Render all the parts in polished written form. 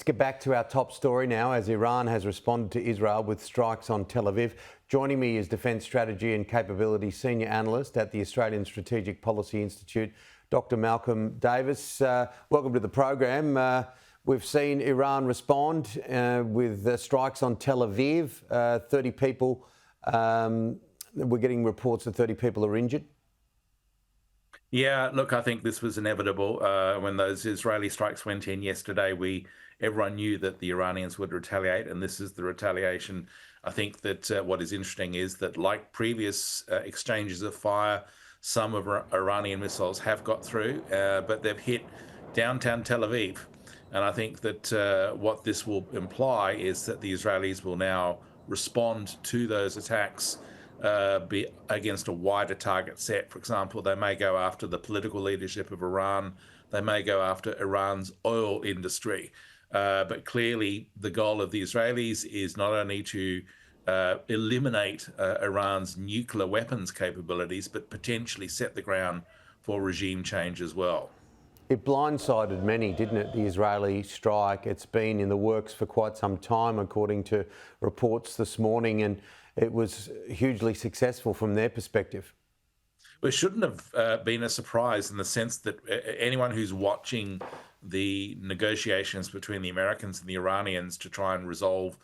Let's get back to our top story now, as Iran has responded to Israel with strikes on Tel Aviv. Joining me is Defence Strategy and Capability Senior Analyst at the Australian Strategic Policy Institute, Dr. Malcom Davis. Welcome to the program. We've seen Iran respond with strikes on Tel Aviv. 30 people, we're getting reports that 30 people are injured. Yeah, look, I think this was inevitable. When those Israeli strikes went in yesterday, everyone knew that the Iranians would retaliate, and this is the retaliation. I think that what is interesting is that, like previous exchanges of fire, some of Iranian missiles have got through, but they've hit downtown Tel Aviv. And I think that what this will imply is that the Israelis will now respond to those attacks be against a wider target set. For example, they may go after the political leadership of Iran. They may go after Iran's oil industry. But clearly, the goal of the Israelis is not only to eliminate Iran's nuclear weapons capabilities, but potentially set the ground for regime change as well. It blindsided many, didn't it, the Israeli strike? It's been in the works for quite some time, according to reports this morning, and it was hugely successful from their perspective. Well, it shouldn't have been a surprise in the sense that anyone who's watching the negotiations between the Americans and the Iranians to try and resolve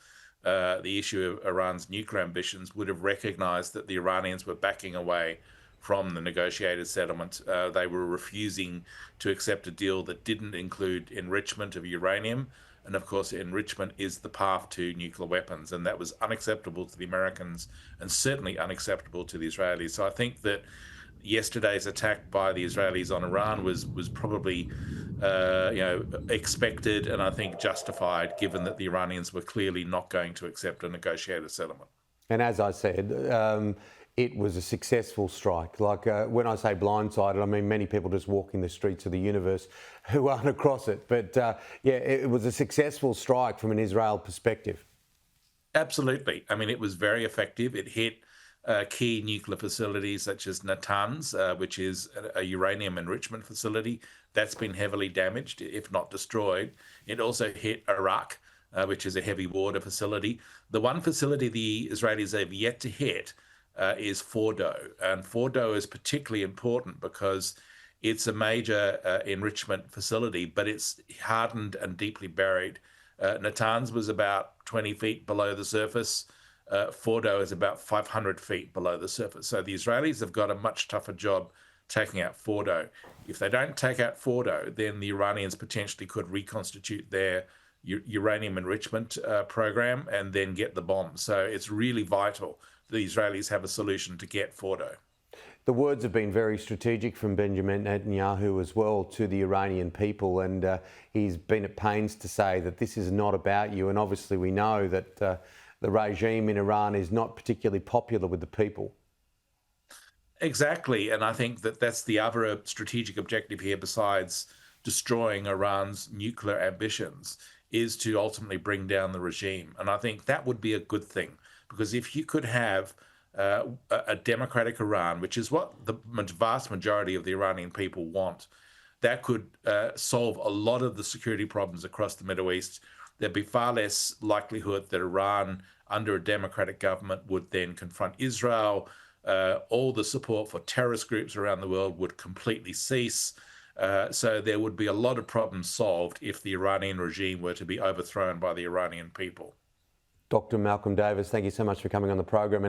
the issue of Iran's nuclear ambitions would have recognized that the Iranians were backing away from the negotiated settlement. They were refusing to accept a deal that didn't include enrichment of uranium. And of course, enrichment is the path to nuclear weapons. And that was unacceptable to the Americans and certainly unacceptable to the Israelis. So I think that yesterday's attack by the Israelis on Iran was probably expected and I think justified, given that the Iranians were clearly not going to accept a negotiated settlement. And as I said, it was a successful strike. Like when I say blindsided, I mean many people just walking the streets of the universe who aren't across it. But yeah, it was a successful strike from an Israel perspective. Absolutely. I mean, it was very effective. It hit key nuclear facilities such as Natanz, which is a uranium enrichment facility. That's been heavily damaged, if not destroyed. It also hit Iraq, which is a heavy water facility. The one facility the Israelis have yet to hit is Fordo. And Fordo is particularly important because it's a major enrichment facility, but it's hardened and deeply buried. Natanz was about 20 feet below the surface. Fordo is about 500 feet below the surface. So the Israelis have got a much tougher job taking out Fordo. If they don't take out Fordo, then the Iranians potentially could reconstitute their uranium enrichment program and then get the bomb. So it's really vital the Israelis have a solution to get Fordo. The words have been very strategic from Benjamin Netanyahu as well to the Iranian people, and he's been at pains to say that this is not about you. And obviously we know that the regime in Iran is not particularly popular with the people. Exactly, and I think that that's the other strategic objective here, besides destroying Iran's nuclear ambitions, is to ultimately bring down the regime. And I think that would be a good thing. Because if you could have a democratic Iran, which is what the vast majority of the Iranian people want, that could solve a lot of the security problems across the Middle East. There'd be far less likelihood that Iran, under a democratic government, would then confront Israel. All the support for terrorist groups around the world would completely cease. So there would be a lot of problems solved if the Iranian regime were to be overthrown by the Iranian people. Dr. Malcom Davis, thank you so much for coming on the program.